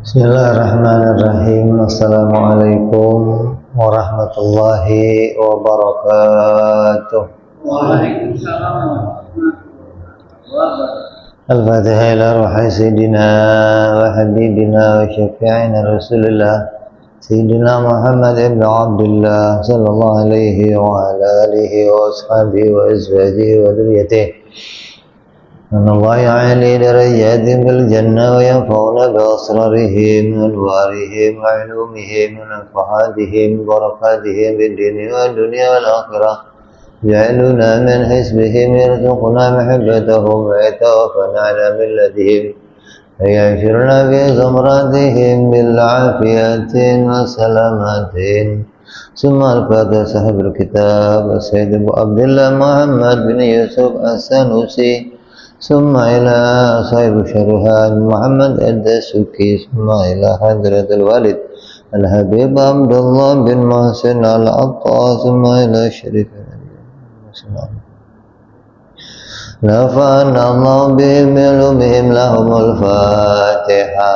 Bismillahirrahmanirrahim. Assalamualaikum warahmatullahi wabarakatuh. Waalaikumsalam. Al-Fatihah ila ruhi Sayyidina wa Habibina wa Syafi'ina Rasulullah Sayyidina Muhammad ibn Abdullah sallallahu alaihi wa ala alihi wa ashabihi wa azwajihi wa dhurriyyatihi. أن الله يعلي درجاتهم في الجنة وينفعون بأسرارهم وأنوارهم وعلومهم ونفحاتهم وبركاتهم في الدين والدنيا والآخرة يجعلنا من حزبهم يرزقنا محبتهم ويتوفنا على ملتهم ويعشرنا في زمراتهم بالعافية والسلامات. ثم الفاتحة صاحب الكتاب السيد أبو عبد الله محمد بن يوسف السنوسي ثم إلى صاحب شرحان محمد الدسوقي ثم إلى حضرة الوالد الحبيب عبد الله بن محسن العطا ثم إلى الشريف نفعنا الله بهم علومهم لهم الفاتحة.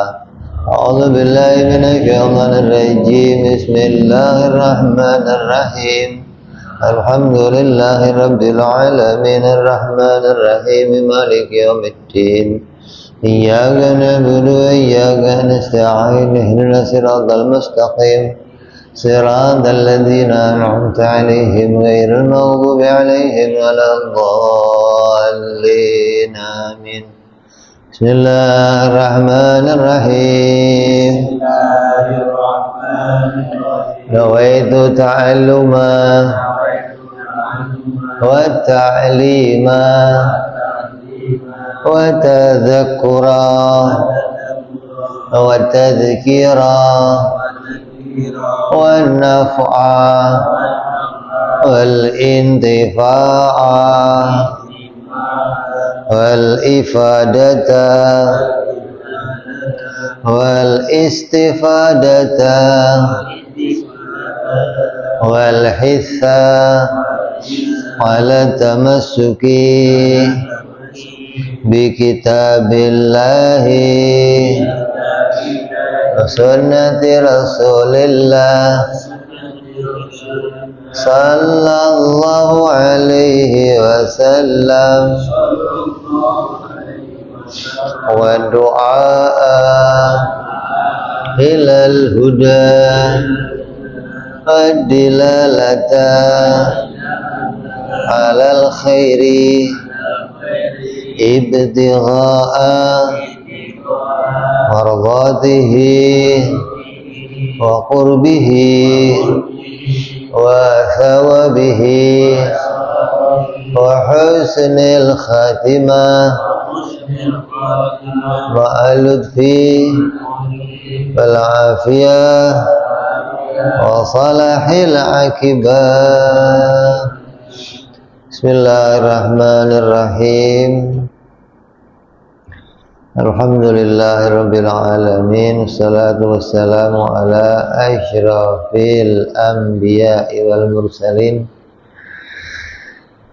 أعوذ بالله من الشيطان الرجيم. بسم الله الرحمن الرحيم. الحمد لله رب العالمين الرحمن الرحيم مالك يوم الدين إياك نعبد وإياك نستعين اهدنا الصراط المستقيم صراط الذين أنعمت عليهم غير المغضوب عليهم ولا الضالين آمين. بسم الله الرحمن الرحيم. نويت تعلما والتعليما وتذكرا والتذكيرا والنفعا والانتفاع والإفادة والاستفادة والحث على التمسك بكتاب الله وسنة رسول الله صلى الله عليه وسلم والدعاء إلى الهدى والدلالة على الخير ابتغاء مرضاته وقربه وثوابه وحسن الخاتمة مع اللطف والعافية وصلاح العاقبة. Bismillahirrahmanirrahim. Alhamdulillahirabbil alamin. Wassalatu wassalamu ala asyrafil anbiya'i wal mursalin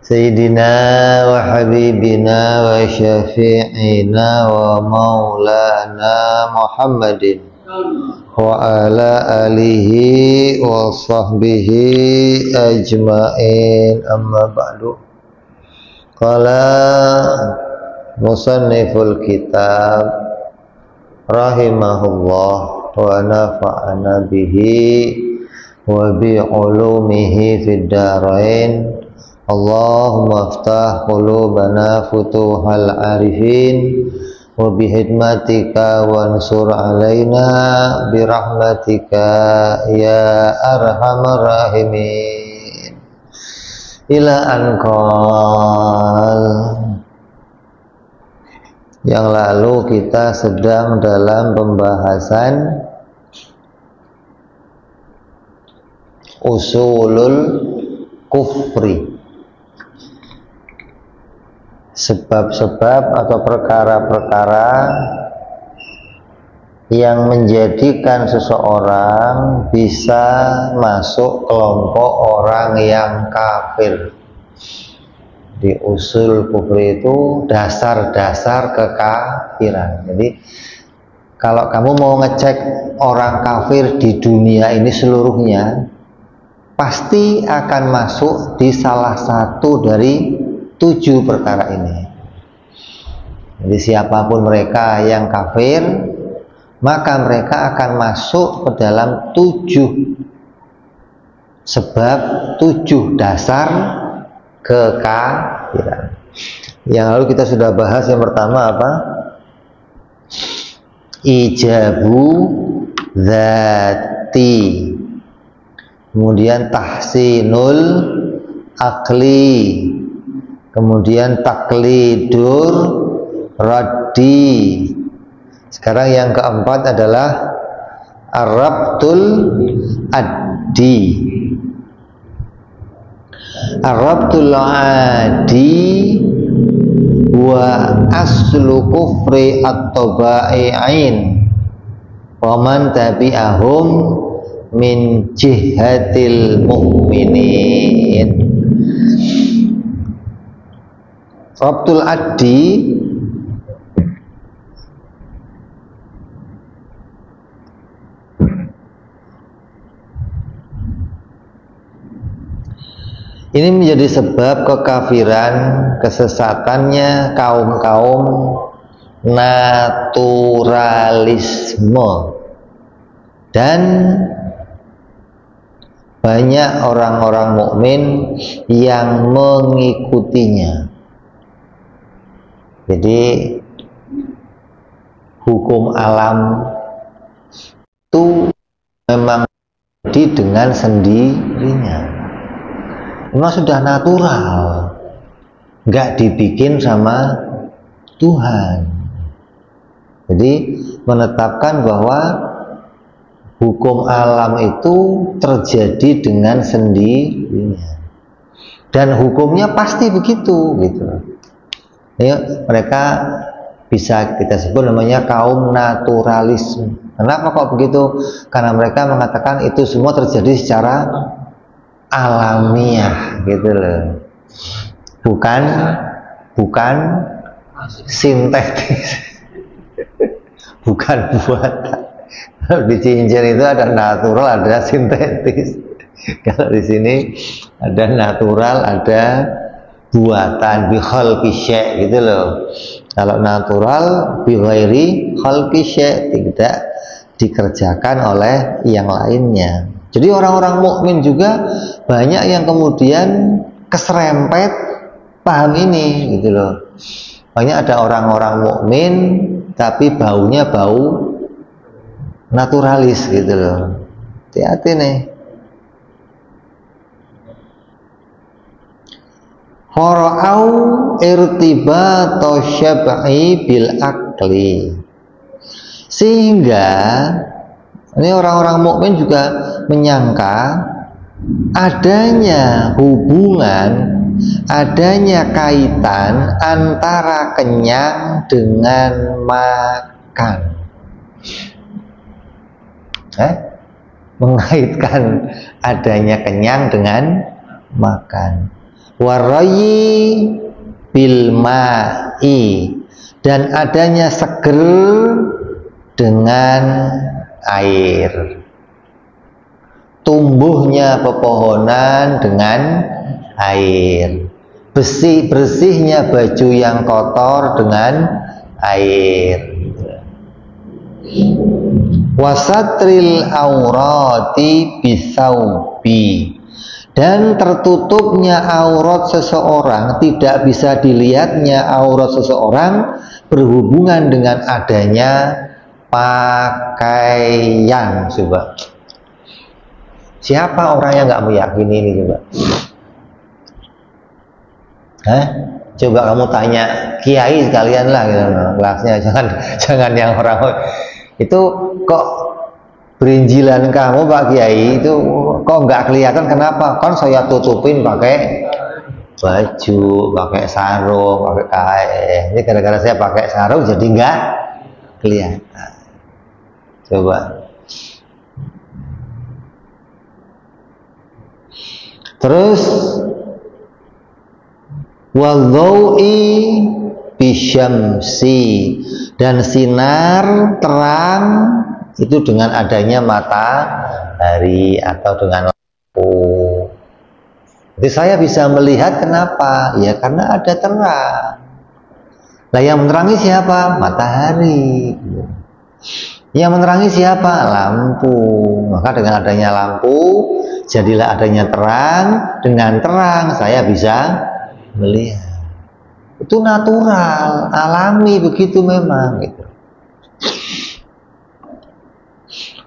Sayyidina wa habibina wa syafi'ina wa maulana Muhammadin wa ala alihi wa sahbihi ajma'in. Amma ba'du. Qala musanniful kitab rahimahullah wa nafa'ana bihi wa bi ulumihi fid darain. Allahumma aftah qulubana futuhal arifin wa bihidmatika wansur alaina birahmatika ya arhamar rahimin. Ila anqal. Yang lalu kita sedang dalam pembahasan usulul kufri, sebab-sebab atau perkara-perkara yang menjadikan seseorang bisa masuk kelompok orang yang kafir. Di usul kufri itu dasar-dasar kekafiran. Jadi kalau kamu mau ngecek orang kafir di dunia ini seluruhnya, pasti akan masuk di salah satu dari 7 perkara ini. Jadi siapapun mereka yang kafir, maka mereka akan masuk ke dalam 7 sebab, 7 dasar kekafiran. Yang lalu kita sudah bahas yang pertama apa? Ijabu dzati, kemudian tahsinul akli, kemudian taklidur raddi. Sekarang yang keempat adalah arabtul addi. Arabtul adi wa aslu kufri at-tabai'in wa man tabi'ahum min jihatil mu'minin. Rabtul addi ini menjadi sebab kekafiran, kesesatannya kaum-kaum naturalisme, dan banyak orang-orang mukmin yang mengikutinya. Jadi hukum alam itu memang jadi dengan sendirinya. Memang sudah natural, nggak dibikin sama Tuhan. Jadi menetapkan bahwa hukum alam itu terjadi dengan sendirinya, dan hukumnya pasti begitu, gitu. Ya, mereka bisa kita sebut namanya kaum naturalisme. Kenapa kok begitu? Karena mereka mengatakan itu semua terjadi secara alamiah, gitu loh, bukan sintetis, bukan buatan. Di cincin itu ada natural, ada sintetis. Kalau di sini ada natural, ada buatan, bi khalqi syai', gitu loh. Kalau natural bi ghairi khalqi syai', tidak dikerjakan oleh yang lainnya. Jadi orang-orang mukmin juga banyak yang kemudian keserempet paham ini, gitu loh. Banyak ada orang-orang mukmin tapi baunya bau naturalis, gitu loh. Hati-hati nih. Fara'au irtibato syab'i bil akli, sehingga ini orang-orang mukmin juga menyangka adanya hubungan, adanya kaitan antara kenyang dengan makan. Mengaitkan adanya kenyang dengan makan. Warayi bil ma'i, dan adanya seger dengan air. Tumbuhnya pepohonan dengan air. Bersihnya baju yang kotor dengan air. Wasatril aurati bisaubi, dan tertutupnya aurat seseorang, tidak bisa dilihatnya aurat seseorang berhubungan dengan adanya pakaian. Coba, siapa orang yang nggak meyakini ini? Coba kamu tanya kiai sekalian lah, gitu, kelasnya. Jangan yang orang itu. Kok berinjilan kamu Pak Kiai itu kok nggak kelihatan? Kenapa? Kan saya tutupin pakai baju, pakai sarung, pakai kain. Ini gara-gara saya pakai sarung jadi nggak kelihatan. Coba. Terus wadhaui bisyamsi, Dan sinar terang itu dengan adanya matahari atau dengan lampu. Jadi saya bisa melihat kenapa? Ya karena ada terang. Nah yang menerangi siapa? Matahari. Yang menerangi siapa? Lampu. Maka dengan adanya lampu, jadilah adanya terang. Dengan terang saya bisa melihat. Itu natural, alami begitu memang gitu.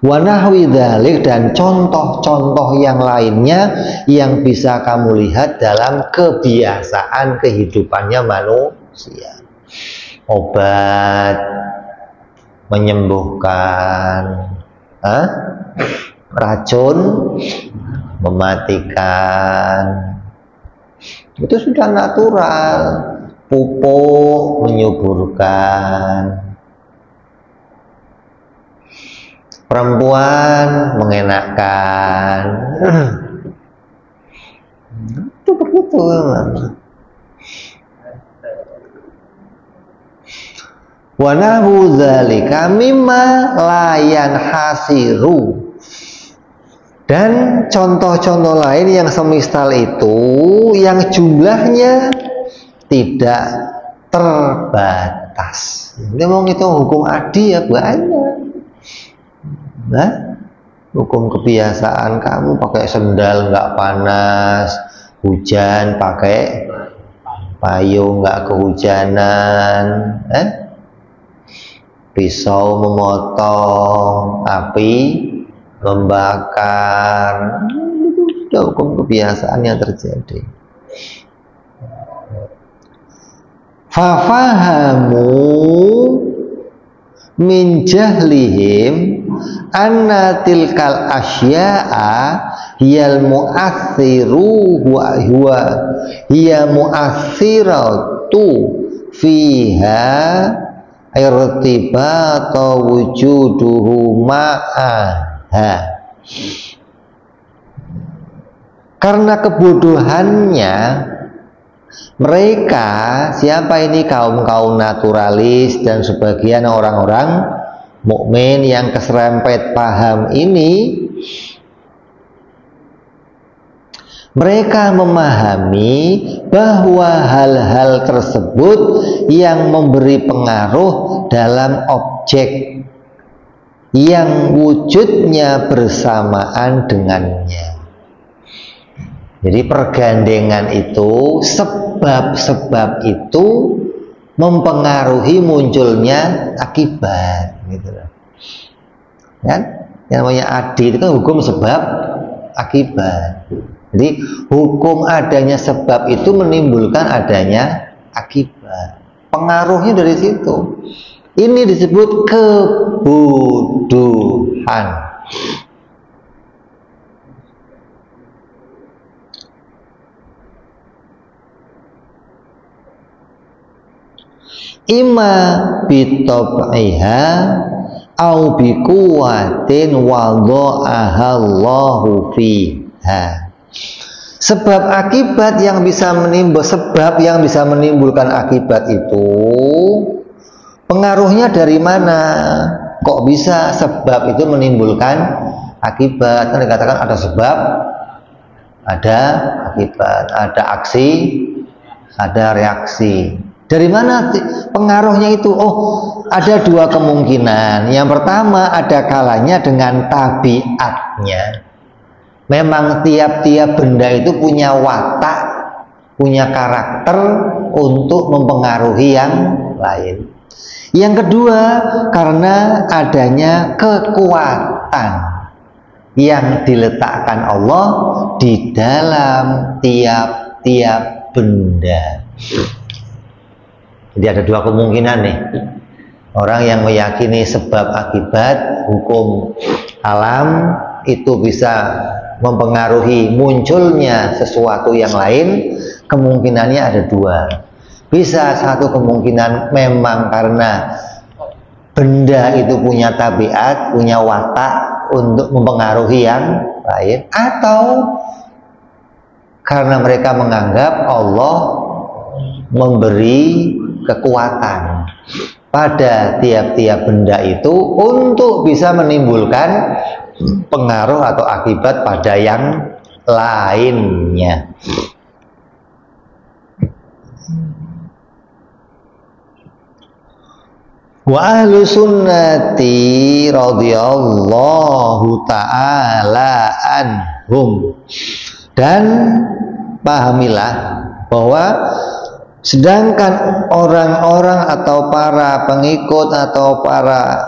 Wa nahwi dzalik, dan contoh-contoh yang lainnya yang bisa kamu lihat dalam kebiasaan kehidupannya manusia. Obat menyembuhkan, racun mematikan. Itu sudah natural. Pupuk menyuburkan, perempuan mengenakkan. Itu begitu memang. Wa nahu dzalika mimma la yanhasiru, dan contoh-contoh lain yang semisal itu yang jumlahnya tidak terbatas. Ini mau ngitung hukum adi ya banyak. Nah, hukum kebiasaan kamu pakai sendal nggak panas, hujan pakai payung nggak kehujanan, pisau memotong, api membakar. Itu sudah hukum kebiasaan yang terjadi. Fafahamu min jahlihim anna tilkal asya'a hiyal mu'athiru wa huwa hiya mu'athiratu fiha irtibata wujuduhu ma'aha. Karena kebodohannya mereka, siapa ini kaum-kaum naturalis dan sebagian orang-orang mukmin yang keserempet paham ini, mereka memahami bahwa hal-hal tersebut yang memberi pengaruh dalam objek yang wujudnya bersamaan dengannya. Jadi pergandengan itu, sebab-sebab itu mempengaruhi munculnya akibat, gitu loh. Kan? Yang namanya adi itu kan hukum sebab akibat. Jadi hukum adanya sebab itu menimbulkan adanya akibat. Pengaruhnya dari situ. Ini disebut kebodohan. Ima bitob'iha au bikuwatin wadha'ahallahu fiha. Sebab akibat yang bisa menimbulkan akibat itu pengaruhnya dari mana? Kok bisa sebab itu menimbulkan akibat? Kan dikatakan ada sebab, ada akibat, ada aksi, ada reaksi. Dari mana pengaruhnya itu? Oh, ada dua kemungkinan. Yang pertama, ada kalanya dengan tabiatnya. Memang tiap-tiap benda itu punya watak, punya karakter untuk mempengaruhi yang lain. Yang kedua, karena adanya kekuatan yang diletakkan Allah di dalam tiap-tiap benda. Jadi ada dua kemungkinan nih. Orang yang meyakini sebab akibat hukum alam itu bisa mempengaruhi munculnya sesuatu yang lain, kemungkinannya ada dua. Bisa satu kemungkinan memang karena benda itu punya tabiat, punya watak untuk mempengaruhi yang lain, atau karena mereka menganggap Allah memberi kekuatan pada tiap-tiap benda itu untuk bisa menimbulkan pengaruh atau akibat pada yang lainnya. Wa ahlu sunnati radhiyallahu ta'ala anhum, dan pahamilah bahwa sedangkan orang-orang atau para pengikut atau para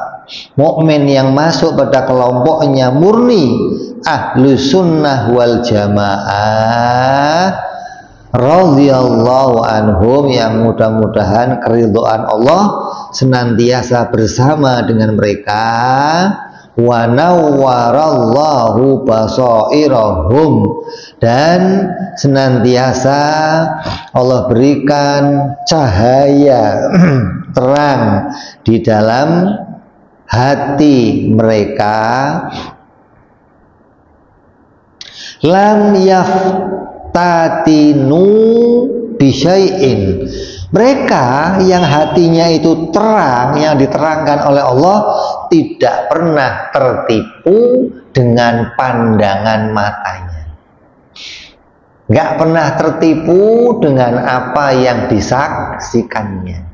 mukmin yang masuk pada kelompoknya murni ahlu sunnah wal jamaah radhiyallahu anhum, yang mudah-mudahan keridhaan Allah senantiasa bersama dengan mereka, wa nawwarallahu basairahum, dan senantiasa Allah berikan cahaya terang di dalam hati mereka, lam yaftatinu bisyai'in, mereka yang hatinya itu terang, yang diterangkan oleh Allah, tidak pernah tertipu dengan pandangan matanya, nggak pernah tertipu dengan apa yang disaksikannya,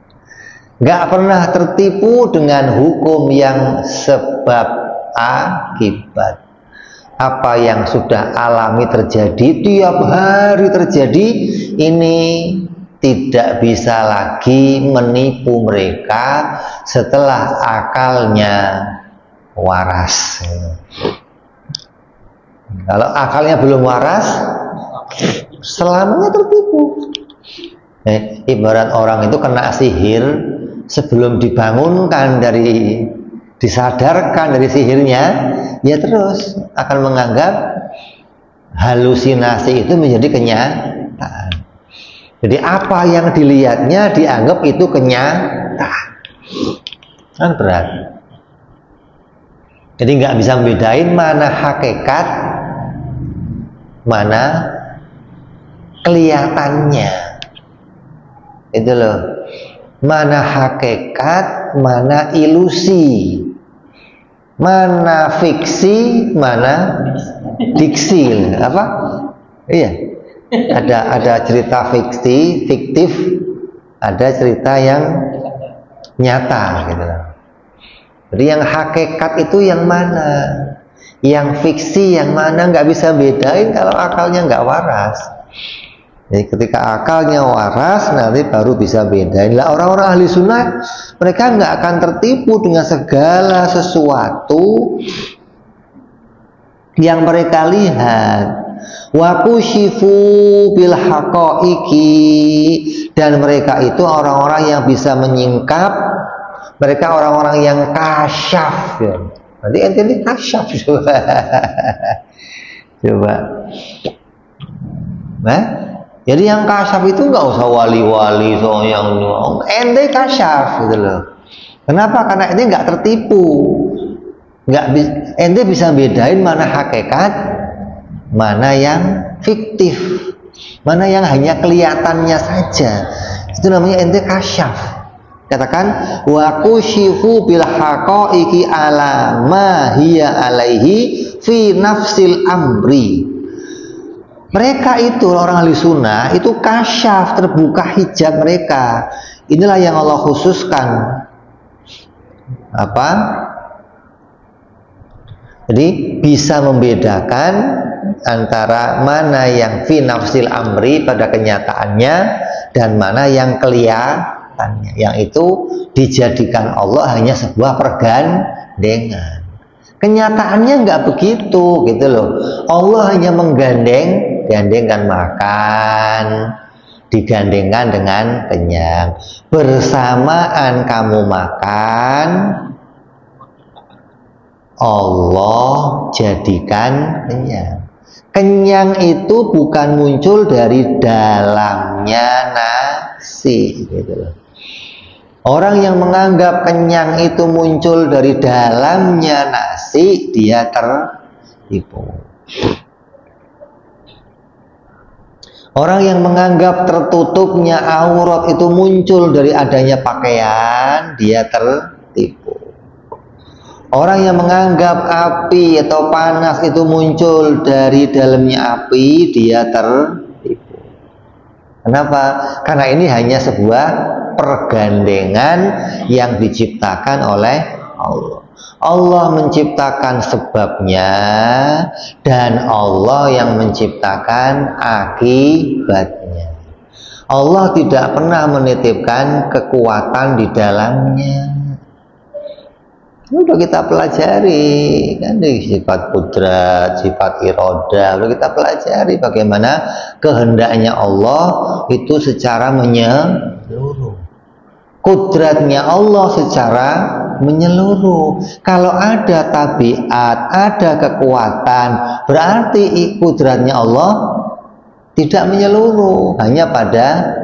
nggak pernah tertipu dengan hukum yang sebab akibat. Apa yang sudah alami terjadi, tiap hari terjadi, ini tidak bisa lagi menipu mereka setelah akalnya waras. Kalau akalnya belum waras, selamanya tertipu. Ibarat orang itu kena sihir, sebelum dibangunkan disadarkan dari sihirnya, ya terus akan menganggap halusinasi itu menjadi kenyataan. Jadi apa yang dilihatnya dianggap itu kenyataan. Kan berat. Jadi nggak bisa membedain mana hakikat, mana kelihatannya. Itu loh. Mana hakikat, mana ilusi, mana fiksi, mana diksi. Apa? Iya. Ada cerita fiktif, ada cerita yang nyata gitu. Jadi yang hakikat itu yang mana, yang fiksi yang mana, nggak bisa bedain kalau akalnya nggak waras. Jadi ketika akalnya waras, nanti baru bisa bedain. Lah orang-orang ahli sunnah, mereka nggak akan tertipu dengan segala sesuatu yang mereka lihat. Wa kusyifu bil haqaiqi, dan mereka itu orang-orang yang bisa menyingkap, mereka orang-orang yang kasyaf ya. Nanti ente ini kasyaf coba. Coba. Nah, jadi yang kasyaf itu nggak usah wali-wali so yang ente kasyaf gitu loh. Kenapa? Karena ente nggak tertipu. Ente bisa bedain mana hakikat, mana yang fiktif, mana yang hanya kelihatannya saja. Itu namanya ente kasyaf. Katakan wa kusyifu bil haqaiqi ala ma hiya alaihi fi nafsil amri. Mereka itu orang ahli sunnah itu kasyaf, terbuka hijab mereka. Inilah yang Allah khususkan. Apa? Jadi bisa membedakan antara mana yang fi nafsil amri pada kenyataannya dan mana yang kelihatannya, yang itu dijadikan Allah hanya sebuah pergandengan. Kenyataannya nggak begitu gitu loh. Allah hanya menggandengkan makan, digandengkan dengan kenyang. Bersamaan kamu makan, Allah jadikan kenyang. Kenyang itu bukan muncul dari dalamnya nasi gitu loh. Orang yang menganggap kenyang itu muncul dari dalamnya nasi, dia tertipu. Orang yang menganggap tertutupnya aurat itu muncul dari adanya pakaian, dia tertipu. Orang yang menganggap api atau panas itu muncul dari dalamnya api, dia tertipu. Kenapa? Karena ini hanya sebuah pergandengan yang diciptakan oleh Allah. Allah menciptakan sebabnya dan Allah yang menciptakan akibatnya. Allah tidak pernah menitipkan kekuatan di dalamnya. Udah kita pelajari kan, sifat kudrat, sifat iroda, udah kita pelajari bagaimana kehendaknya Allah itu secara menyeluruh. Kudratnya Allah secara menyeluruh. Kalau ada tabiat, ada kekuatan, berarti kudratnya Allah tidak menyeluruh, hanya pada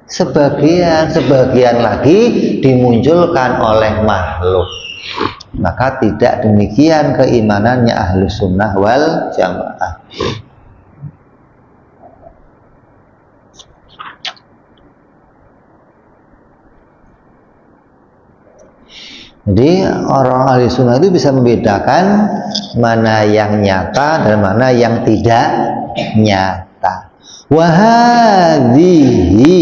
sebagian lagi dimunculkan oleh makhluk. Maka tidak demikian keimanannya Ahlus Sunnah wal Jamaah. Jadi orang ahli sunnah itu bisa membedakan mana yang nyata dan mana yang tidak nyata. Wahadhihi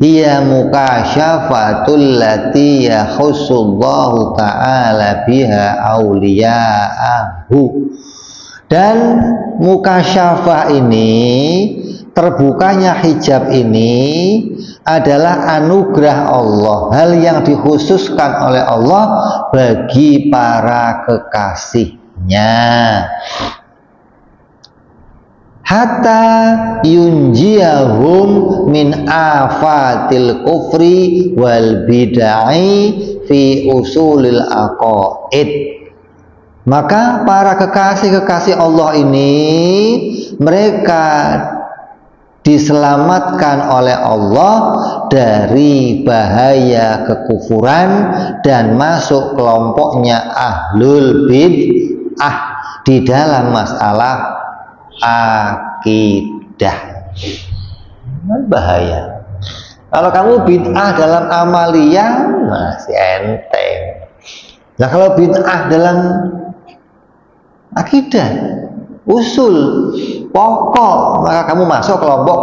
hiya mukasyafatul lati yakhussullahu ta'ala biha awliya'ahu. Dan mukasyafah ini, terbukanya hijab ini adalah anugerah Allah, hal yang dikhususkan oleh Allah bagi para kekasihnya. Hatta yunjiyahum min afatil kufri wal bid'ah fi usulil aqaid. Maka para kekasih-kekasih Allah ini, mereka diselamatkan oleh Allah dari bahaya kekufuran dan masuk kelompoknya ahlul bid'ah di dalam masalah akidah. Bahaya. Kalau kamu bid'ah dalam amaliyah masih enteng. Nah kalau bid'ah dalam akidah, usul, pokok, maka kamu masuk kelompok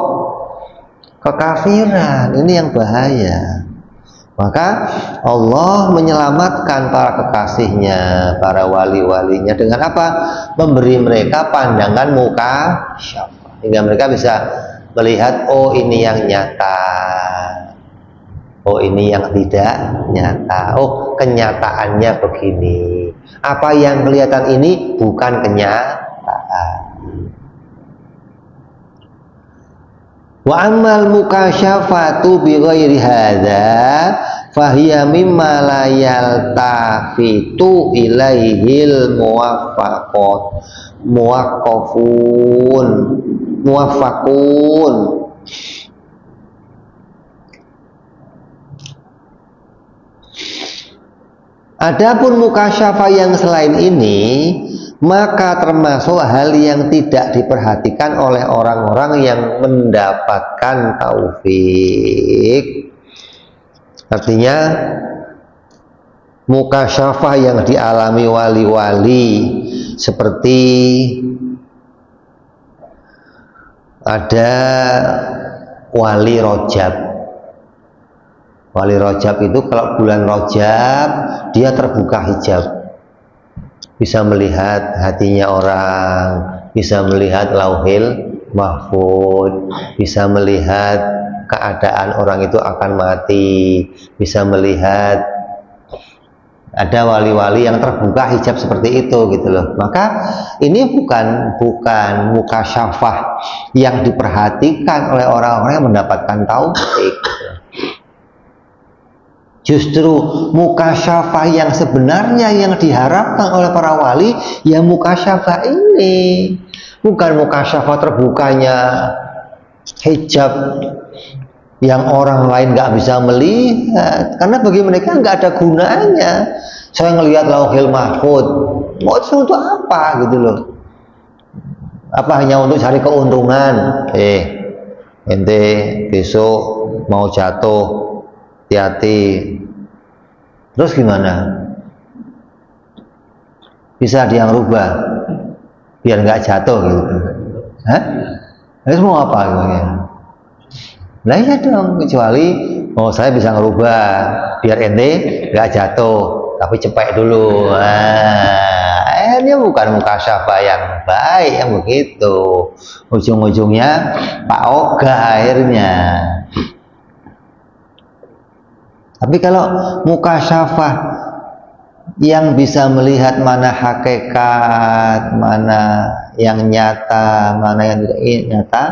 kekafiran. Ini yang bahaya. Maka Allah menyelamatkan para kekasihnya, para wali-walinya dengan apa? Memberi mereka pandangan muka syafa, hingga mereka bisa melihat, oh ini yang nyata, oh ini yang tidak nyata, oh kenyataannya begini, apa yang kelihatan ini bukan kenyataan. Wa ammal mukasyafatu bi ghairi hadza fahiya mimma la yaltafitu ilaihil muwaffaqun. Adapun mukasyafah yang selain ini, maka termasuk hal yang tidak diperhatikan oleh orang-orang yang mendapatkan taufik. Artinya mukasyafah yang dialami wali-wali, seperti ada wali Rajab. Wali Rajab itu kalau bulan Rajab dia terbuka hijab, bisa melihat hatinya orang, bisa melihat lauhil mahfud, bisa melihat keadaan orang itu akan mati, bisa melihat. Ada wali-wali yang terbuka hijab seperti itu gitu loh. Maka ini bukan mukasyafah yang diperhatikan oleh orang-orang yang mendapatkan taufik. Justru mukasyafah yang sebenarnya yang diharapkan oleh para wali, ya mukasyafah ini, bukan mukasyafah terbukanya hijab yang orang lain nggak bisa melihat, karena bagi mereka nggak ada gunanya. Saya ngelihat lauhil mahfud, mau untuk apa gitu loh? Apa hanya untuk cari keuntungan? ente besok mau jatuh, hati-hati. Terus gimana? Bisa dia ngerubah biar nggak jatuh gitu? Hah? Terus mau apa gimana? Nah iya dong, kecuali saya bisa ngerubah biar ente nggak jatuh, tapi cepet dulu. Nah, ini bukan mukasyafah yang baik yang begitu. Ujung-ujungnya Pak Oga akhirnya. Tapi kalau mukasyafah yang bisa melihat mana hakikat, mana yang nyata, mana yang tidak nyata,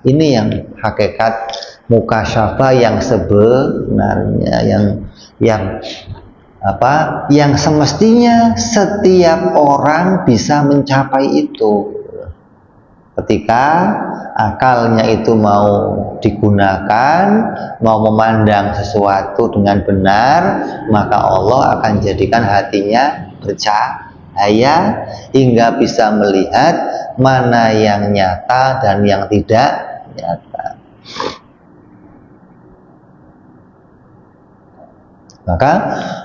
ini yang hakikat mukasyafah yang sebenarnya, yang semestinya setiap orang bisa mencapai itu. Ketika akalnya itu mau digunakan, mau memandang sesuatu dengan benar, maka Allah akan jadikan hatinya bercahaya hingga bisa melihat mana yang nyata dan yang tidak nyata. Maka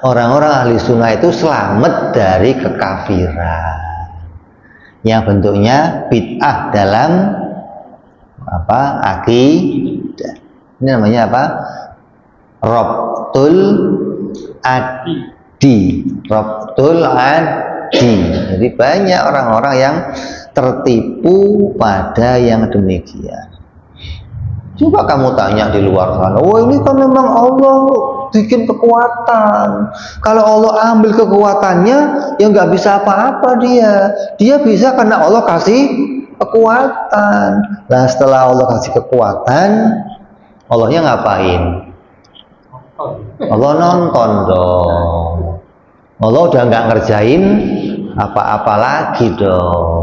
orang-orang ahli sunnah itu selamat dari kekafiran yang bentuknya bid'ah dalam akidah. Ini namanya apa? Rabtul adi. Rabtul adi. Jadi banyak orang-orang yang tertipu pada yang demikian. Coba kamu tanya di luar sana, ini kan memang Allah bikin kekuatan. Kalau Allah ambil kekuatannya, ya nggak bisa apa-apa dia. Dia bisa karena Allah kasih kekuatan. Nah setelah Allah kasih kekuatan, Allahnya ngapain? Allah nonton dong. Allah udah nggak ngerjain apa-apa lagi dong.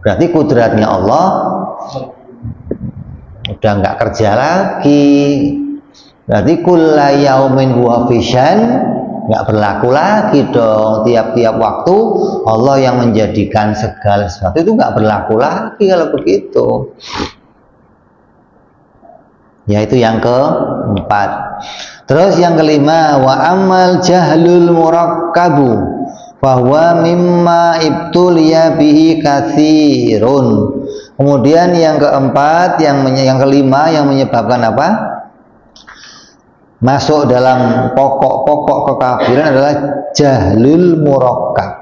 Berarti kudratnya Allah udah nggak kerja lagi. Berarti kulla yaumin huwa fisyan, nggak berlaku lagi dong. Tiap-tiap waktu Allah yang menjadikan segala sesuatu itu nggak berlaku lagi kalau begitu. Yaitu yang keempat. Terus yang kelima, wa amal jahlul murakkabu bahwa mimma ibtuliya bihi katsirun. Kemudian yang keempat, yang kelima yang menyebabkan apa? Masuk dalam pokok-pokok kekafiran adalah jahlul murakkab.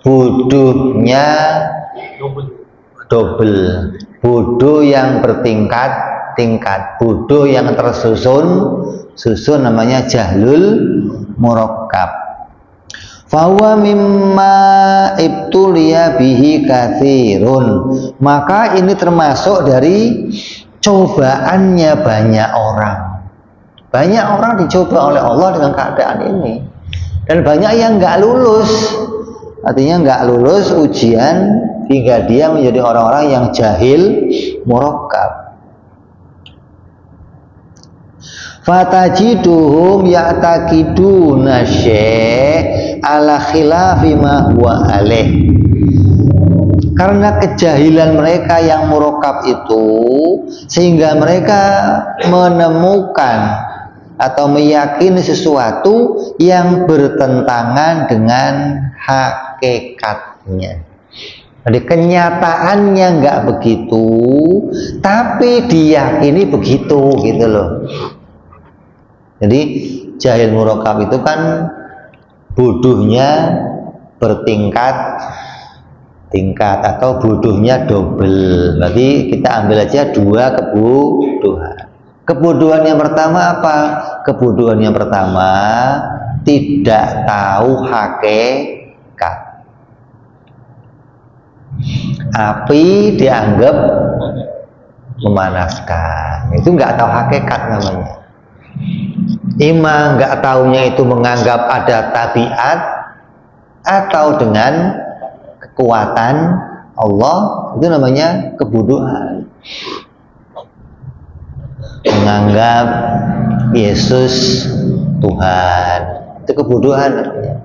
Bodohnya double. Bodoh yang bertingkat-tingkat. Bodoh yang tersusun namanya jahlul murakkab. Fawa mimma ibtuliya bihi katsirun. Maka ini termasuk dari cobaannya banyak orang. Banyak orang dicoba oleh Allah dengan keadaan ini. Dan banyak yang nggak lulus. Artinya nggak lulus ujian hingga dia menjadi orang-orang yang jahil murakkab. Fatajiduhum ya'taqiduna syai' ala khilafi ma huwa alaih. Karena kejahilan mereka yang murakkab itu, sehingga mereka menemukan atau meyakini sesuatu yang bertentangan dengan hakikatnya. Jadi kenyataannya nggak begitu, tapi diyakini begitu gitu loh. Jadi jahil murakkab itu kan bodohnya bertingkat atau bodohnya double. Berarti kita ambil aja dua kebodohan. Kebodohan yang pertama apa? Kebodohan yang pertama tidak tahu hakikat. Api dianggap memanaskan. Itu nggak tahu hakikat namanya. Ima nggak taunya itu menganggap ada tabiat atau dengan kekuatan Allah, itu namanya kebodohan. Menganggap Yesus Tuhan, itu kebodohan namanya.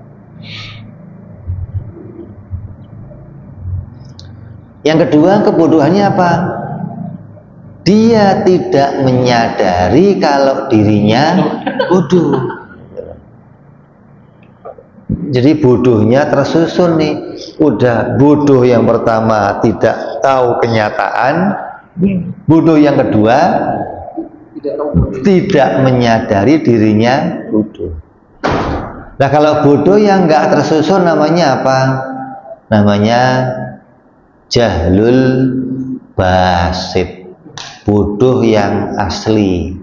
Yang kedua, kebodohannya apa? dia tidak menyadari kalau dirinya bodoh. Jadi bodohnya tersusun nih. Udah bodoh yang pertama tidak tahu kenyataan, bodoh yang kedua tidak menyadari dirinya bodoh. Nah kalau bodoh yang nggak tersusun namanya apa? Namanya jahlul basit, bodoh yang asli,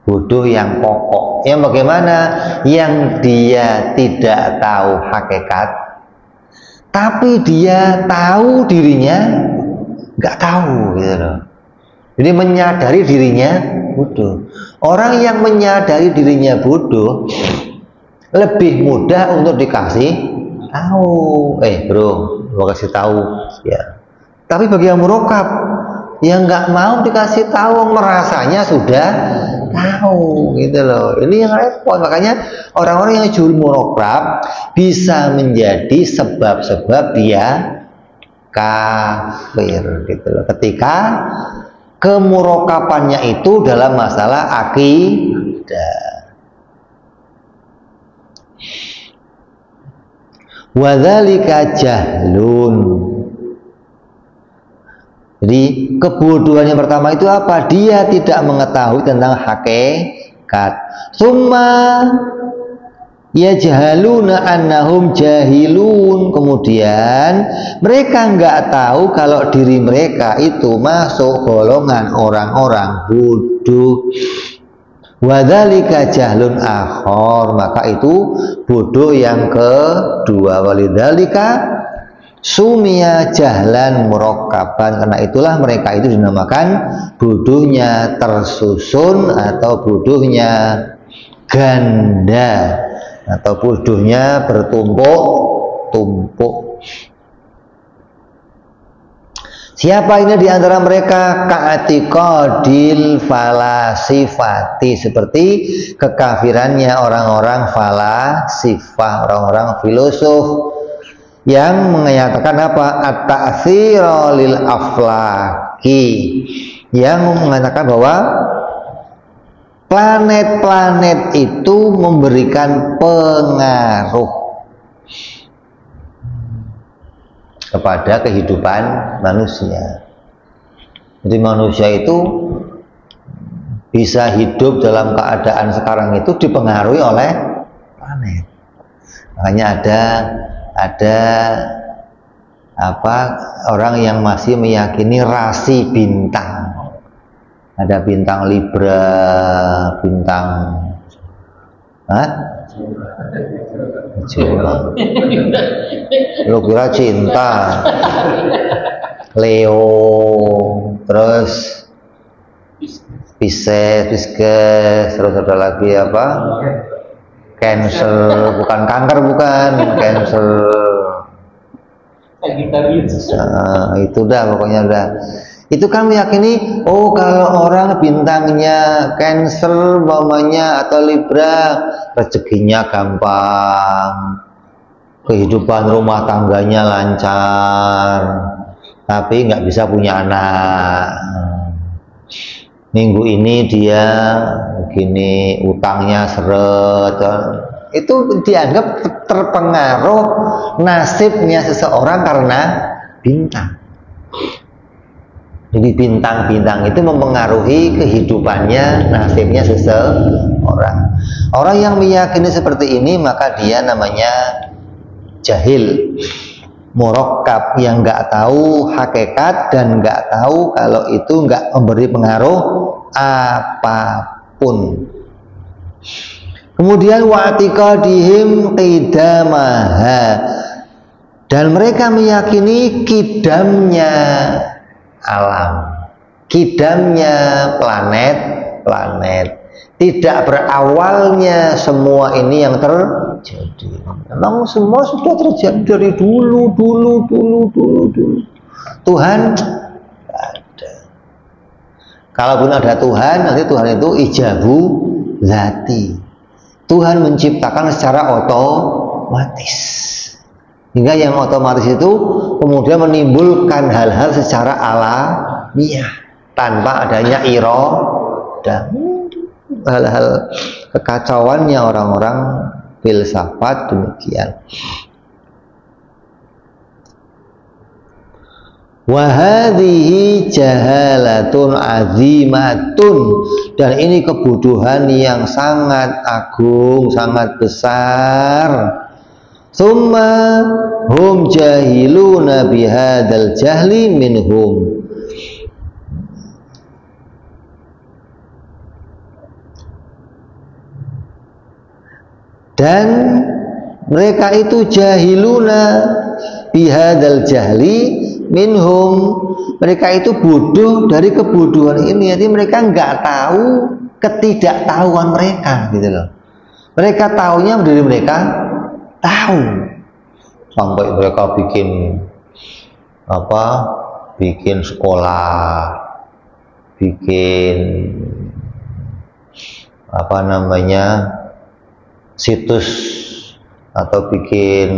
bodoh yang pokok. Yang bagaimana? Yang dia tidak tahu hakikat, tapi dia tahu dirinya nggak tahu, gitu loh. Jadi menyadari dirinya bodoh. Orang yang menyadari dirinya bodoh lebih mudah untuk dikasih tahu. Bro, mau kasih tahu ya. Tapi bagi yang murokab, yang nggak mau dikasih tahu, merasanya sudah tahu, gitu loh. Ini yang repot. Makanya orang-orang yang jahil murokab bisa menjadi sebab-sebab dia kafir, gitu loh. Ketika kemurokapannya itu dalam masalah akidah. Wadzalika jahlun. Jadi kebodohan yang pertama itu apa? Dia tidak mengetahui tentang hakikat. Summa yajhaluna annahum jahilun. Kemudian mereka nggak tahu kalau diri mereka itu masuk golongan orang-orang bodoh. Wadzalika jahlun akhor, maka itu bodoh yang kedua. Walidzalika sumia jahlan murakkaban, karena itulah mereka itu dinamakan bodohnya tersusun atau bodohnya ganda atau bodohnya bertumpuk-tumpuk. Siapa ini di antara mereka? Ka'atiqadil falasifati, seperti kekafirannya orang-orang falasifah, orang-orang filosof yang mengatakan apa? At-ta'tsira lil aflaki, yang mengatakan bahwa planet-planet itu memberikan pengaruh kepada kehidupan manusia. Jadi manusia itu bisa hidup dalam keadaan sekarang itu dipengaruhi oleh planet. Makanya ada orang yang masih meyakini rasi bintang. Ada bintang Libra, bintang lu kira cinta, Leo, terus Pisces, terus ada lagi apa? Cancer, bukan kanker, bukan Cancer. Itu dah pokoknya udah. Itu kan meyakini, oh kalau orang bintangnya Cancer, umpamanya, atau Libra, rezekinya gampang, kehidupan rumah tangganya lancar, tapi nggak bisa punya anak. Minggu ini dia begini, utangnya seret. Itu dianggap terpengaruh nasibnya seseorang karena bintang. Jadi bintang-bintang itu mempengaruhi kehidupannya, nasibnya seseorang. Orang yang meyakini seperti ini maka dia namanya jahil, murakkab, yang nggak tahu hakikat dan nggak tahu kalau itu nggak memberi pengaruh apapun. Kemudian wa'tiqadihim qidamaha, dan mereka meyakini kidamnya alam, kidamnya planet-planet, tidak berawalnya semua ini yang terjadi. Memang semua sudah terjadi dari dulu. Tuhan tidak ada. Kalaupun ada Tuhan, nanti Tuhan itu ijabu zati. Tuhan menciptakan secara otomatis. Hingga yang otomatis itu kemudian menimbulkan hal-hal secara alamiah. tanpa adanya iradah. Hal-hal kekacauannya orang-orang filsafat demikian. Wa hadhihi jahalatun azimatun, dan ini kebodohan yang sangat agung, sangat besar. Summa hum jahiluna bihadzal jahli minhum, dan mereka itu jahiluna bihadzal jahli minhum, mereka itu bodoh dari kebodohan ini. Jadi mereka nggak tahu ketidaktahuan mereka gitu loh. Mereka tahunya dari mereka tahu, sampai mereka bikin sekolah, bikin situs atau bikin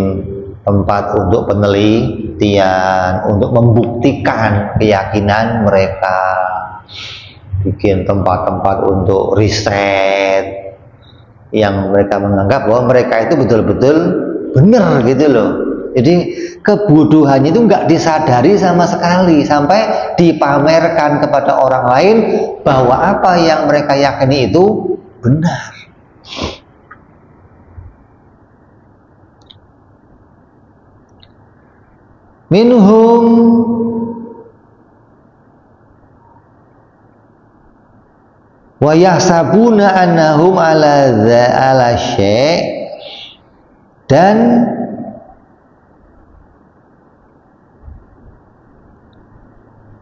tempat untuk penelitian, untuk membuktikan keyakinan mereka, bikin tempat-tempat untuk riset yang mereka menganggap bahwa mereka itu betul-betul benar gitu loh. Jadi kebodohannya itu nggak disadari sama sekali, sampai dipamerkan kepada orang lain bahwa apa yang mereka yakini itu benar. Minhum wa yahsabuna annahum ala syai', dan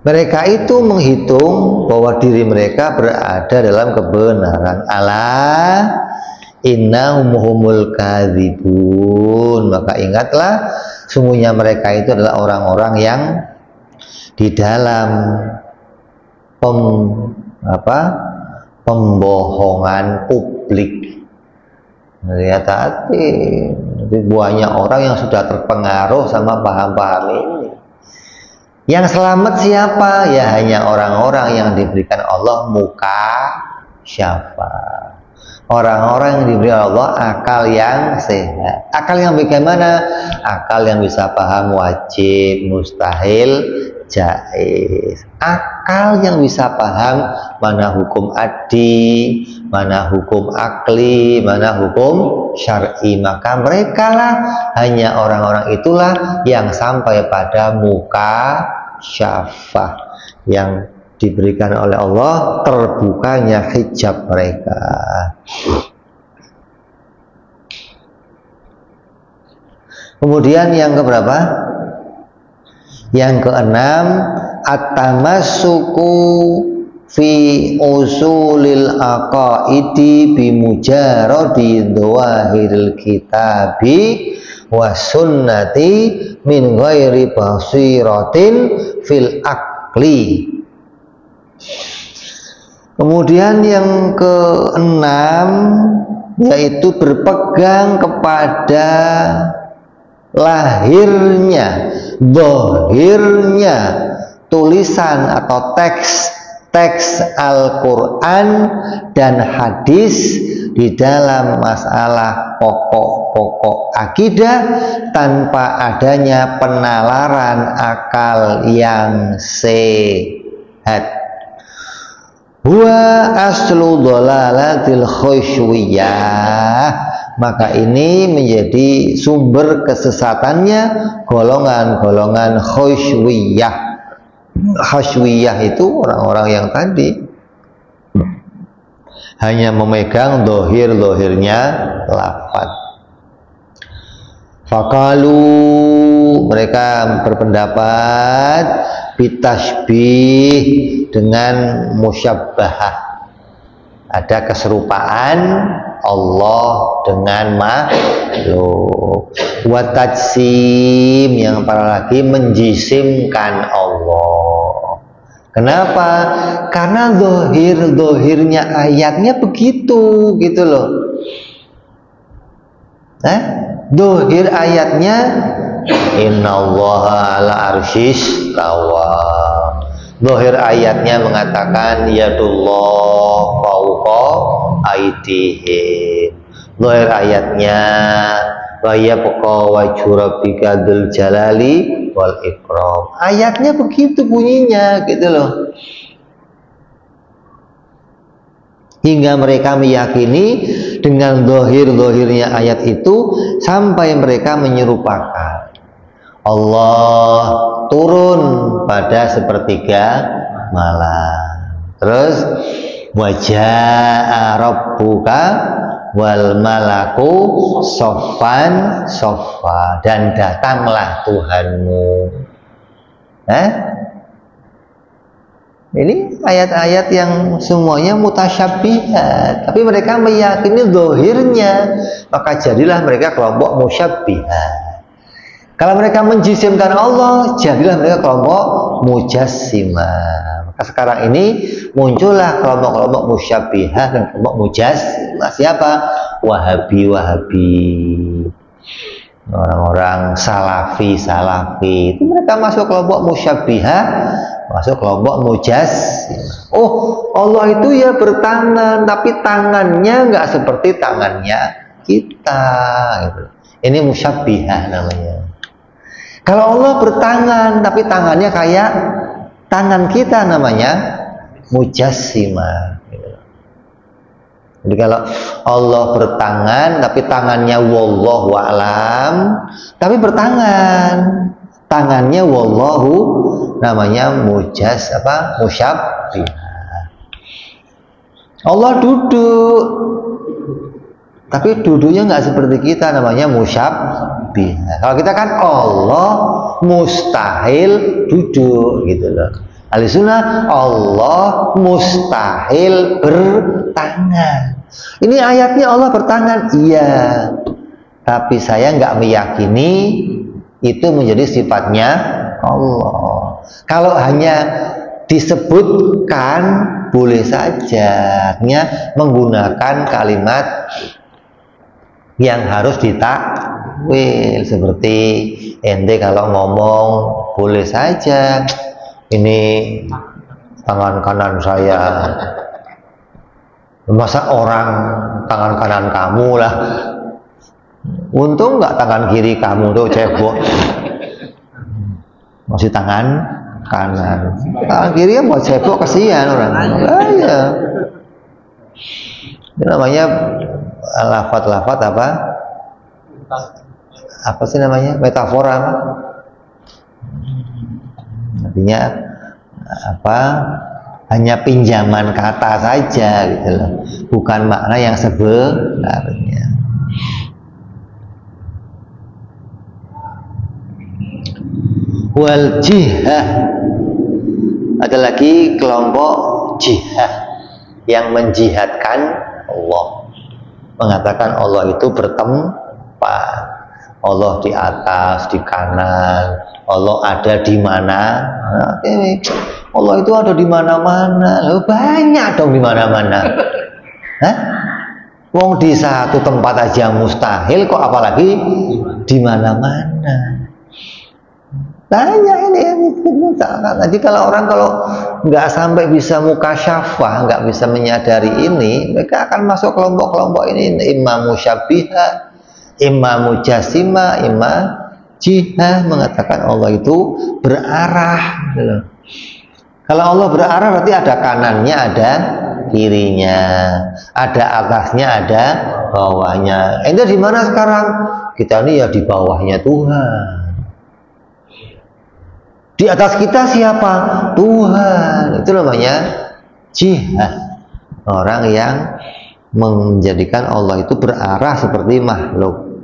mereka itu menghitung bahwa diri mereka berada dalam kebenaran. Ala innahum humul kadzibun, maka ingatlah sungguhnya mereka itu adalah orang-orang yang di dalam pembohongan publik. Hati-hati, banyak orang yang sudah terpengaruh sama paham-paham ini. Yang selamat siapa? Ya hanya orang-orang yang diberikan Allah muka syafa, orang-orang yang diberi Allah akal yang sehat. Akal yang bagaimana? Akal yang bisa paham wajib, mustahil, jaiz. Akal yang bisa paham mana hukum adi, mana hukum akli, mana hukum syar'i. Maka mereka lah, hanya orang-orang itulah yang sampai pada muka syafah, yang diberikan oleh Allah terbukanya hijab mereka. Kemudian yang keberapa? Yang keenam, at-tamassuku fi usulil aqaidi bimujarradi dhawahiril kitabi wa sunnati min ghairi basiratin fil aqli. Kemudian yang keenam, yaitu berpegang kepada lahirnya, zahirnya tulisan atau teks Al-Quran dan hadis di dalam masalah pokok-pokok akidah tanpa adanya penalaran akal yang sehat. Huwa aslu dhalalatil khusyuwiyah, maka ini menjadi sumber kesesatannya golongan-golongan khusyuwiyah. Khusyuwiyah itu orang-orang yang tadi hanya memegang dohir-dohirnya lafaz. Faqalu, mereka berpendapat bitasbih, dengan musyabbahah, ada keserupaan Allah dengan makhluk. Wa tajsim, yang parah lagi menjisimkan Allah. Kenapa? Karena dohirnya ayatnya begitu gitu loh. Dohir ayatnya innallaha ala arsyis tawa. Zahir ayatnya mengatakan yadullah fauqa aydihim. Zahir ayatnya wa yabqa wajhu rabbika dzul jalali wal ikram. Ayatnya begitu bunyinya gitu loh. Hingga mereka meyakini dengan zahir-zahirnya ayat itu sampai mereka menyerupakan Allah turun pada sepertiga malam. Terus wajah rabbuka wal malaku soffan soffa, dan datanglah Tuhanmu. Ini ayat-ayat yang semuanya mutasyabihat, tapi mereka meyakini zahirnya, maka jadilah mereka kelompok musyabbihat. Kalau mereka menjisimkan Allah, jadilah mereka kelompok mujassimah. Maka sekarang ini muncullah kelompok-kelompok musyabbihat dan kelompok mujassimah. Siapa? Wahabi. Orang-orang salafi. Itu mereka masuk kelompok musyabbihat, masuk kelompok mujassimah. Oh, Allah itu ya bertangan, tapi tangannya nggak seperti tangannya kita. Gitu. Ini musyabbihah namanya. Kalau Allah bertangan, tapi tangannya kayak tangan kita, namanya mujassimah. Jadi kalau Allah bertangan, tapi tangannya wallahu a'lam, tapi bertangan, tangannya wallahu, namanya musyabbih. Allah duduk, tapi duduknya nggak seperti kita, namanya musyabbih. Kalau kita kan Allah mustahil duduk gitu loh. Ahlussunnah Allah mustahil bertangan. Ini ayatnya Allah bertangan, iya, tapi saya nggak meyakini itu menjadi sifatnya Allah. Kalau hanya disebutkan boleh saja, artinya menggunakan kalimat yang harus ditakwil, seperti ente kalau ngomong boleh saja, ini tangan kanan saya, masa orang tangan kanan kamu lah, untung nggak tangan kiri kamu tuh cebok, masih tangan kanan, tangan kiri yang buat cebok, kesian orang. Ya. Ini namanya lafat-lafat apa sih namanya, metafora, artinya apa, hanya pinjaman kata saja gitu loh, bukan makna yang sebenarnya. Wal jihah, ada lagi kelompok jihah yang menjihadkan Allah, mengatakan Allah itu bertempat, Allah di atas, di kanan, Allah ada di mana. Allah itu ada di mana-mana. Loh, banyak dong di mana-mana. Wong di satu tempat aja mustahil, kok apalagi di mana-mana. Banyak ini. Jadi kalau orang nggak sampai bisa mukasyafah, nggak bisa menyadari ini, mereka akan masuk kelompok-kelompok ini, imam musyabbihah, imam mujassimah, imam jihah, mengatakan Allah itu berarah. Kalau Allah berarah berarti ada kanannya, ada kirinya, ada atasnya, ada bawahnya. Ente di mana sekarang? Kita ini ya di bawahnya Tuhan. Di atas kita siapa? Tuhan. Itu namanya jihad. Orang yang menjadikan Allah itu berarah seperti makhluk.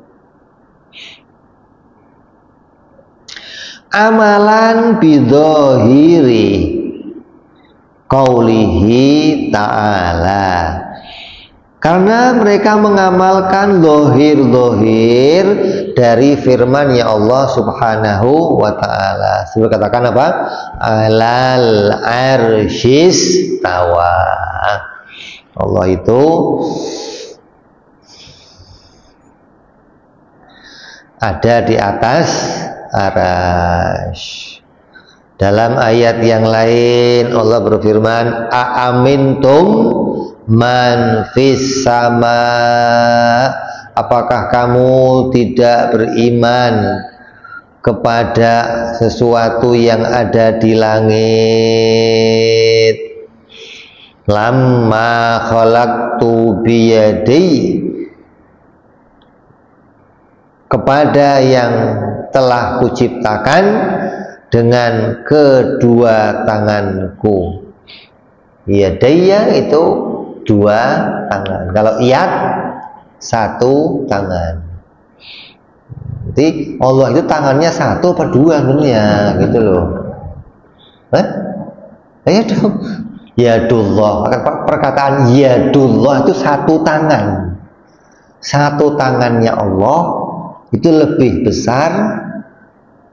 Amalan bidhahiri qaulihi ta'ala, karena mereka mengamalkan zahir-zahir dari firman ya Allah subhanahu wa ta'ala. Seperti katakan apa? Alal arsyis tawa. Allah itu ada di atas arasy. Dalam ayat yang lain Allah berfirman, a'amintum man fis sama, apakah kamu tidak beriman kepada sesuatu yang ada di langit? Lamma khalaqtu biyadi, kepada yang telah kuciptakan dengan kedua tanganku. Yadaya itu dua tangan, kalau iyad satu tangan. Jadi Allah itu tangannya satu apa dua sebenarnya, gitu loh. Ayo dong. Yadullah, perkataan yadullah itu satu tangan. Satu tangannya Allah itu lebih besar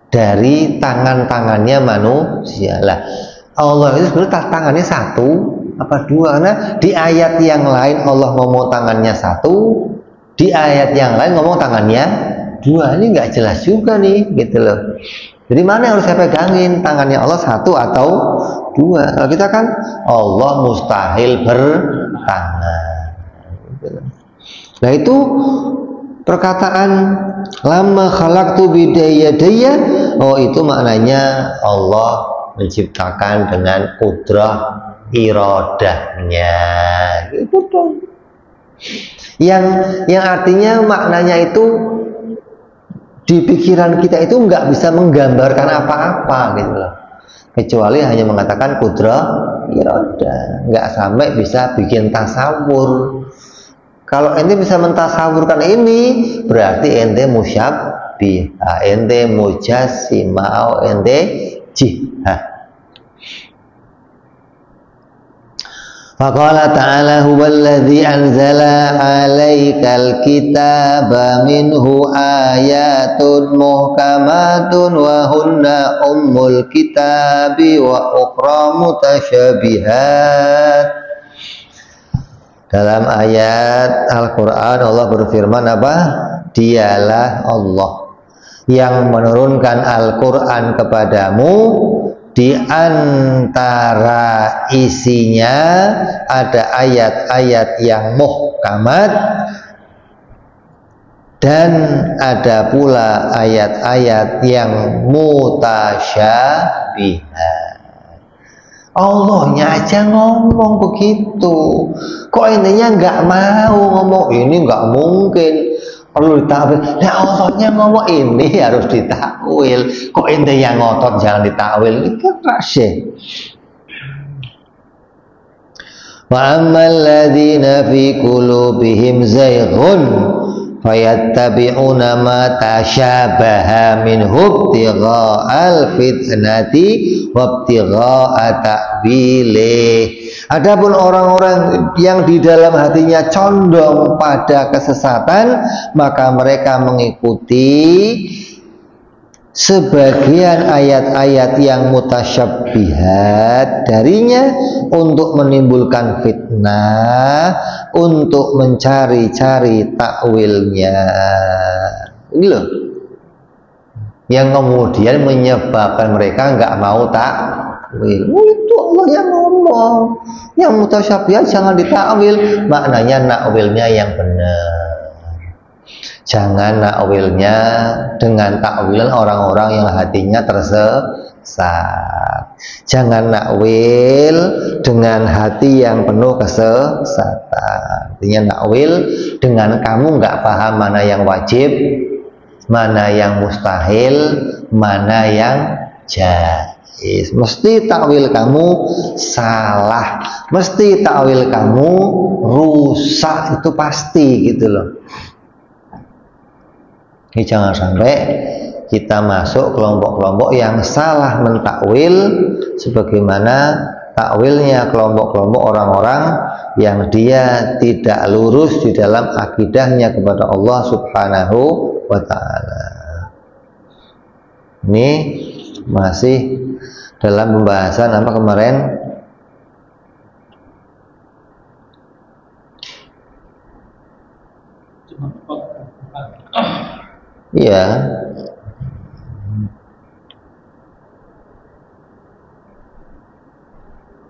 dari tangan-tangannya manusia. Lah, Allah itu sebenarnya tangannya satu apa dua? Karena di ayat yang lain Allah ngomong tangannya satu, di ayat yang lain ngomong tangannya dua. Ini nggak jelas juga nih, gitu loh. Jadi mana yang harus saya pegangin? Tangannya Allah satu atau dua? Kalau kita kan Allah mustahil bertangan. Nah itu perkataan lama khalaqtu bidayadaya, oh itu maknanya Allah menciptakan dengan qudrah iradahnya, gitu dong. Yang artinya maknanya itu di pikiran kita itu nggak bisa menggambarkan apa-apa, gitu loh, kecuali hanya mengatakan qudrah iradah, nggak sampai bisa bikin tasawur. Kalau ente bisa mentasawurkan ini, berarti ente musyabbih, ente mujassimah, ente jihad. Faqala ta'ala huwallazi anzala 'alaikal kitaba minhu ayatun muhkamatun wa hunna ummul kitabi wa ukhra mutasyabihat. Dalam ayat Al-Quran Allah berfirman apa? Dialah Allah yang menurunkan Al-Quran kepadamu, di antara isinya ada ayat-ayat yang muhkamat dan ada pula ayat-ayat yang mutasyabihat. Allahnya aja ngomong begitu, kok intinya nggak mau ngomong ini, nggak mungkin, perlu ditakwil. Nah Allahnya ngomong ini harus ditakwil, kok ente yang ngotot jangan ditakwil, itu rasyih. Wa ammal ladzina fi qulubihim zayghun fayattabi'una ma tasyabaha minhu ibtigha'al fitnati wa ibtigha'a ta'wilih. Adapun orang-orang yang di dalam hatinya condong pada kesesatan, maka mereka mengikuti sebagian ayat-ayat yang mutasyabbihat darinya untuk menimbulkan fitnah, untuk mencari-cari takwilnya. Ini loh yang kemudian menyebabkan mereka nggak mau takwil. Itu Allah yang ngomong, yang mutasyabihat jangan ditakwil, maknanya nakwilnya yang benar. Jangan nakwilnya dengan takwilan orang-orang yang hatinya tersesat. Jangan nakwil dengan hati yang penuh kesesatan. Artinya nakwil dengan kamu nggak paham mana yang wajib, mana yang mustahil, mana yang jaiz. Mesti takwil kamu salah, mesti takwil kamu rusak, itu pasti, gitu loh. Ini jangan sampai kita masuk kelompok-kelompok yang salah mentakwil, sebagaimana takwilnya kelompok-kelompok orang-orang yang dia tidak lurus di dalam akidahnya kepada Allah Subhanahu wa ta'ala. Ini masih dalam pembahasan apa kemarin? Iya.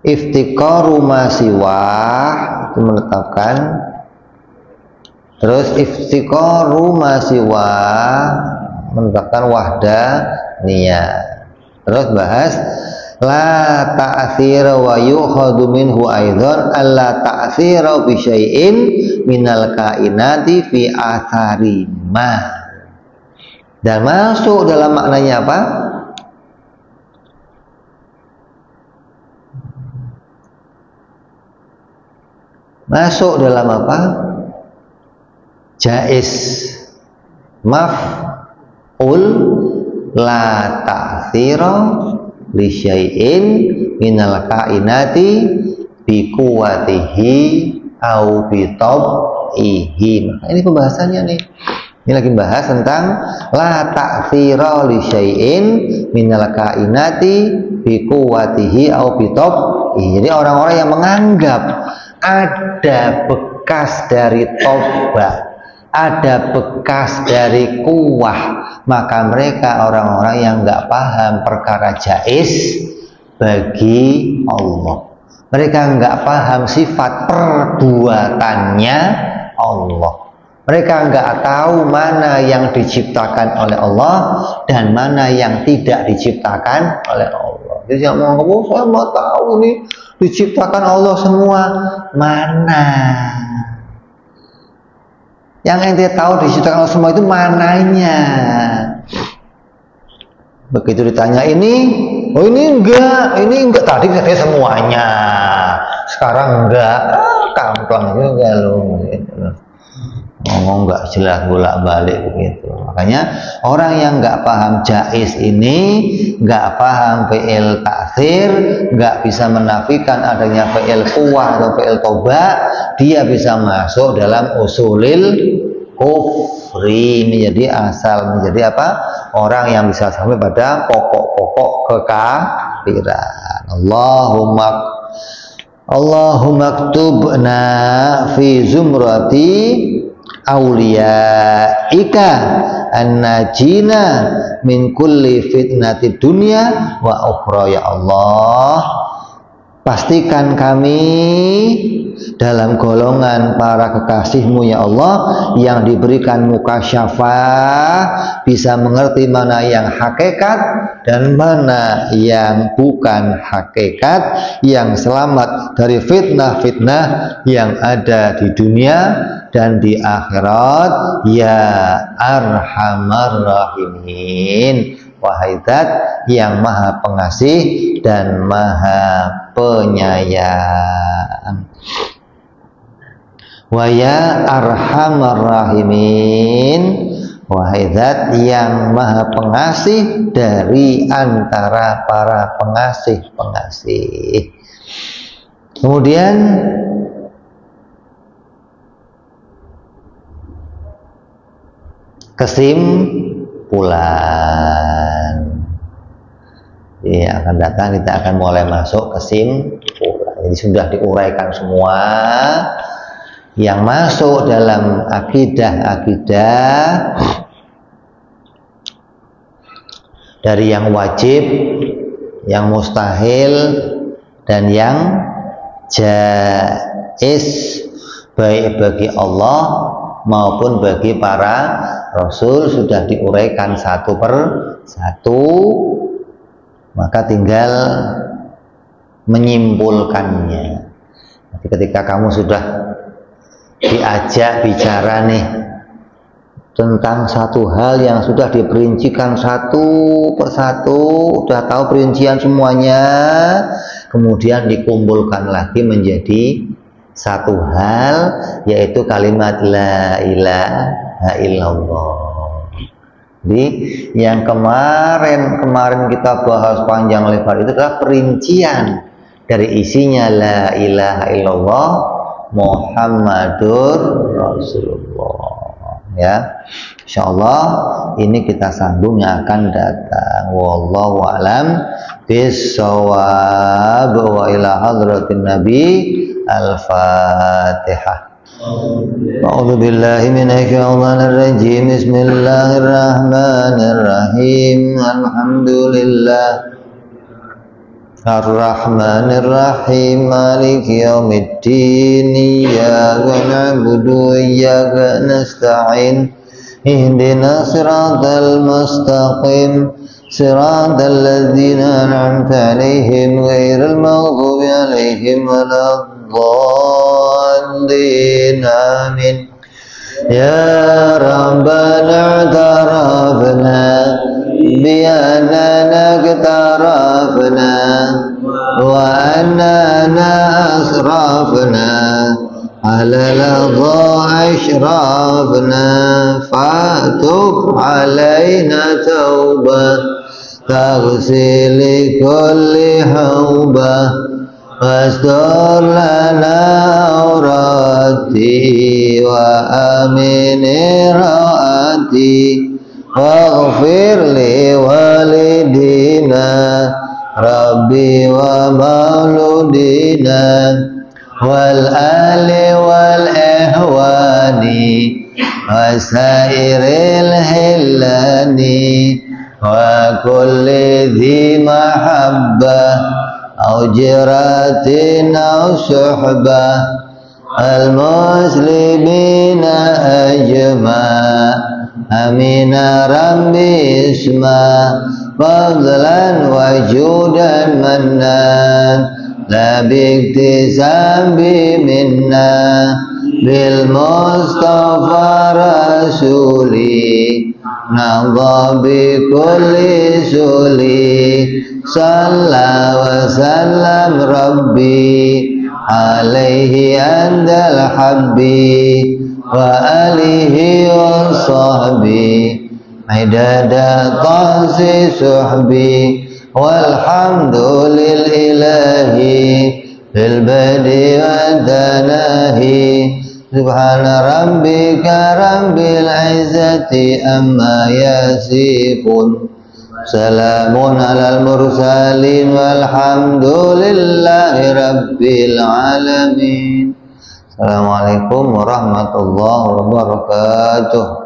Iftiqaru ma siwah itu menetapkan. Terus iftiqaru ma siwah menetapkan wahdaniyah. Terus bahas la ta'thira wa yukhadu minhu aidan alla ta'thira bi syai'in minal kainati fi athari ma. Dan masuk dalam maknanya apa? Masuk dalam apa? Jaiz maf'ul la ta'thira li syai'in minal kainati bi quwwatihi au bi tab'ihi. Maka ini pembahasannya nih. Ini lagi bahas tentang la ta'thira li syai'in minal kainati bi quwwatihi au bi tab'ihi. Jadi orang-orang yang menganggap ada bekas dari tobat, ada bekas dari kuwah, maka mereka orang-orang yang nggak paham perkara jaiz bagi Allah. Mereka nggak paham sifat perbuatannya Allah. Mereka nggak tahu mana yang diciptakan oleh Allah dan mana yang tidak diciptakan oleh Allah. Jadi yang mau ngomong, saya mau tahu nih diciptakan Allah semua. Mana? Yang ente tahu diciptakan Allah semua itu mananya? Begitu ditanya ini, oh ini enggak tadi katanya semuanya, sekarang enggak, kamplang juga lu. Ngomong nggak jelas bolak-balik begitu. Makanya orang yang nggak paham jaiz ini, nggak paham fi'il ta'thir, nggak bisa menafikan adanya fi'il quwah atau fi'il toba, dia bisa masuk dalam usulil kufri, menjadi asal, menjadi apa? Orang yang bisa sampai pada pokok-pokok kekafiran. Allahumma ktubna fi zumrati awliyaika an-najina min kulli fitnatid dunya wa ukhra. Ya Allah, pastikan kami dalam golongan para kekasih-Mu ya Allah, yang diberikan mukasyafah, bisa mengerti mana yang hakikat dan mana yang bukan hakikat, yang selamat dari fitnah-fitnah yang ada di dunia dan di akhirat, ya arhamar rahimin. Wahai Zat yang maha pengasih dan maha penyayang. Wa ya arhamar rahimin, wahai Zat yang maha pengasih dari antara para pengasih-pengasih. Kemudian kesimpulan. Yang akan datang kita akan mulai masuk kesimpulan. Jadi sudah diuraikan semua yang masuk dalam akidah-akidah, dari yang wajib, yang mustahil, dan yang jaiz, baik bagi Allah maupun bagi para Rasul, sudah diuraikan satu per satu. Maka tinggal menyimpulkannya. Jadi ketika kamu sudah diajak bicara nih tentang satu hal yang sudah diperincikan satu persatu, sudah tahu perincian semuanya, kemudian dikumpulkan lagi menjadi satu hal, yaitu kalimat la ilaha illallah. Jadi yang kemarin kita bahas panjang lebar itu adalah perincian dari isinya la ilaha illallah Muhammadur Rasulullah. Ya, insyaallah ini kita sambung yang akan datang. Wallahu a'lam bis-shawab wa ila hadratin nabi. Al-Fatihah. A'udzu billahi minasyaitonir rajim. Bismillahirrahmanirrahim. Ar-Rahmanir-Rahim, Maliki Yaumiddin. Iyyaka na'budu wa iyyaka nasta'in. Ihdinas siratal mustaqim, siratal ladzina an'amta 'alaihim ghairil maghdubi 'alaihim waladdallin. Amin. Ya Rabbana i'tarafna bi'annana iktarafna wa annana asrafna ala ladha ashrafna fatub alaina taubah taghsili kulli haubah wastur lana aurati wa amini raati waghfir li walidina rabbi wa mauludina wal ali wal ihwani wasairil hillani wa kulli dhi mahabbah au jiratin au suhbah al muslimina ajma' amina rabbi isma fadlan wa judan mannan la biktisabi minna bil mustafa rasuli nadha bi kulli suli salla wa sallam rabbi alaihi andal habbi wa alihi wa sahbi idada tasi suhbi walhamdulil ilahi fil badi wa tanahi subhana rabbika rabbil izzati amma yasifun salamun alal mursalin walhamdulillahi rabbil alamin. Assalamualaikum warahmatullahi wabarakatuh.